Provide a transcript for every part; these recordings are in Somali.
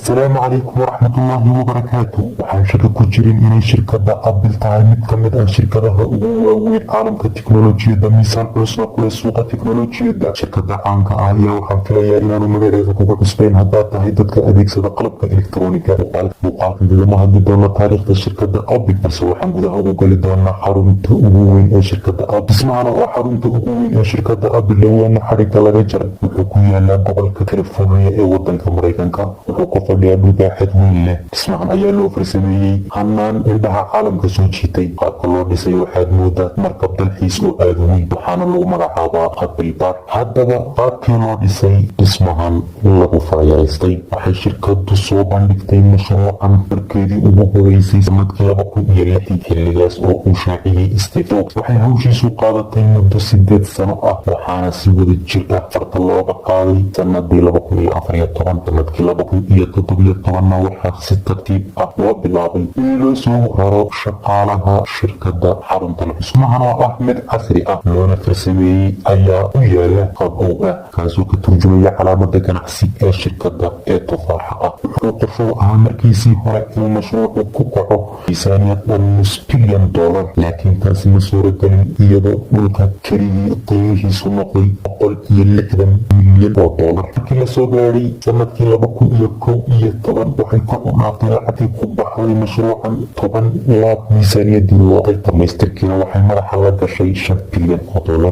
السلام عليكم ورحمة الله وبركاته. waxaan shaki ku jirin inay shirkadda Apple tahay mid ka mid ah shirkadaha ugu waaweyn caalamka tiknoolajiyadda miisaan culusna ku leh suuqa tiknoolajiyadda. shirkadda caanka ah ayaa waxaan filayaa inaanu magaceeda kugu cusbayn haddaad tahay dadka adeegsada qalabka elektarooniga. muuqaalkan lagama hadli doono taariikhda shirkadda Apple balse waxaan gudaha ugu gali doonaa xarunta ugu weyn ee shirkadda Apple. dhismahan oo xarunta ugu weyn ee shirkadda Apple dhawaana xarigga laga jaray wuxuu ku yaalaa gobolka California ee wadanka Mareykanka. wuxuu ku fadhiyaa dhul baaxad weyn leh. dhismahan ayaa loo farsameeyey hanaan indhaha caalamka soo jiitay. qaabka loo dhisay waxaad moodaa markab dalxiis oo aad weyn waxaana lagu magacaabaa Apple Park. haddaba qaabkii loo dhisay dhismahan lagu faayaystay waxay shirkaddu soo bandhigtay mashruucan markeedii ugu horeysay sanadkii 2006 xilligaas oo uu shaaciyey Steve Jobs. waxay hawshiisu qaadatay muddo 8 sano ah waxaana si wada jir ah farta looga qaaday sanadii 2014. sanadkii 2017 waxaa si tartiib ah loo bilaabay in loo soo raro shaqaalaha shirkadda xaruntan. dhismahan oo ah mid casri ah loona farsameeyey ayaa u yaala qaab oog ah kaasoo ka turjumaya calaamada ganacsi ee shirkadda ee tufaaxa ah. wuxuu qorshow ahaa markiisii hore inuu mashruucu ku kaco miisaaniyad dhan $1 bilyan, laakiin taasi ma suuragelin iyadoo dhulka keligii qiimihiisu noqday $160 milyan. markii lasoo gaadhay sanadkii 2011 waxay kor u dhaaftay lacagtii ku baxday mashruucan 10 laab miisaaniyadii looday. dhamaystirkiina waxay madaxa la gashay $5 bilyan.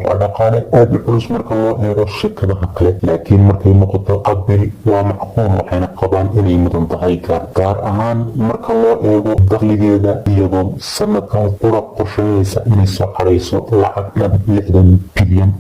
waa dhaqaale aad u culus marka loo eego shirkadaha kale, laakiin markay noqoto Apple waa macquul waxayna qabaan inay mudan tahay gaar ahaan marka loo eego dakhligeeda iyadoo sanadkan qura qorsheynaysa inay soo xarayso lacag dhan $60 bilyan.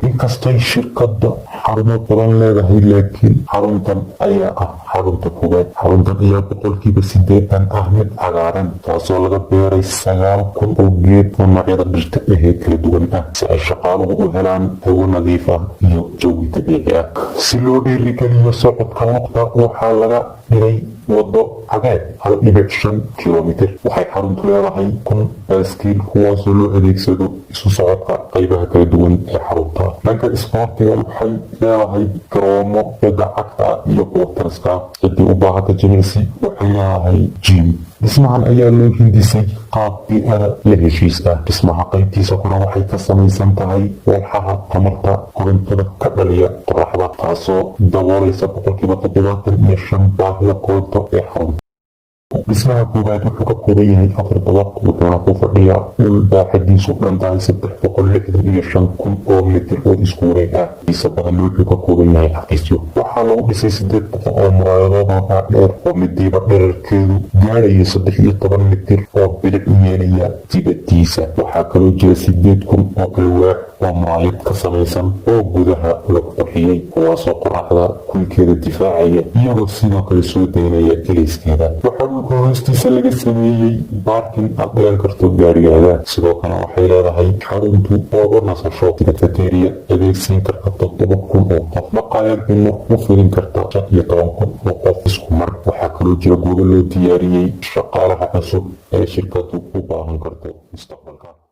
inkastay shirkadda xarumo badan leedahay laakiin xaruntan ayaa ah xarunta koowaad. xaruntan ayaa boqolkiiba 80 ah mid cagaaran taasoo laga beeray 9,000 oo geed oo noocyada dhirta ahee kala duwan ah si ay shaqaaluhu u helaan hawo nadiif ah iyo jawi dabiici ah. si loo dhiirigeliyo socodka luqda waxaa laga dhigay wado cagaar 1.5 kilomitir. waxay xaruntu leedahay 1,000 baaskiil kuwaasoo loo adeegsado isu socodka qaybaha kala duwan ee xarunta. dhanka isboortiga waxay leedahay garoomo badda cagta iyo kuwa taraska. ciddii u baahata jimicsi waxay leedahay jim. dhismahan ayaa loo hindisay qaab bii'ada la heshiis ah. dhismaha qaybtiisa kore waxay ka samaysan tahay walxaha tamarta korontada ka dhaliya qoraxda taasoo daboolaysa 75% baahida koronto ee xarunta. dhismaha koowaad wuxuu ka kooban yahay 4 dabaq wuxuuna ku fadhiyaa dhul baaxadiisu dhan tahay 365,000 oo mitir oo isku wareeg ah. intiisa badan wuxuu ka kooban yahay xafiisyo. waxaa lagu dhisay 8 oo muraayadood oo dhaadheer oo midiiba dhererkeedu gaadhaya 13 mitir oo bilic u yeelaya dibadiisa. waxaa kaloo jira 8,000 oo alwaax oo muraayad ka samaysan oo gudaha lagu qurxiyey kuwaasoo qoraxda kulkeeda difaacaya iyagoo sidoo kale soo daynaya ilayskeeda. hoostiisa laga sameeyey baarkin aad dhigan karto gaarigaaga. sidoo kale waxay leedahay xaruntu ooga nasasho cafeteria adeegsiin karta 7,000 oo qof. maqaayad cunno u fidin karta 15,000 oo qof isku mar. waxaa kaloo jira goobo loo diyaariyey shaqaalaha cusub ee shirkadu u baahan karto mustaqbalka.